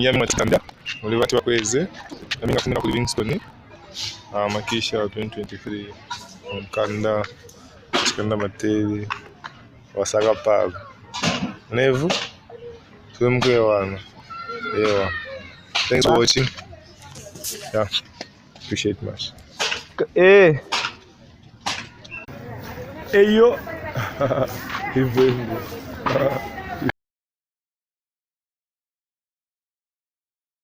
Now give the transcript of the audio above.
Yami Mukanda ulivatiwa kweze nami ngafuna ku Livingstone Makishi 2023 Mukanda Mukanda mateli wasaka pabo nevu tumkwe wana ewa. Thanks for watching. Yeah, appreciate much. Eyo hivyo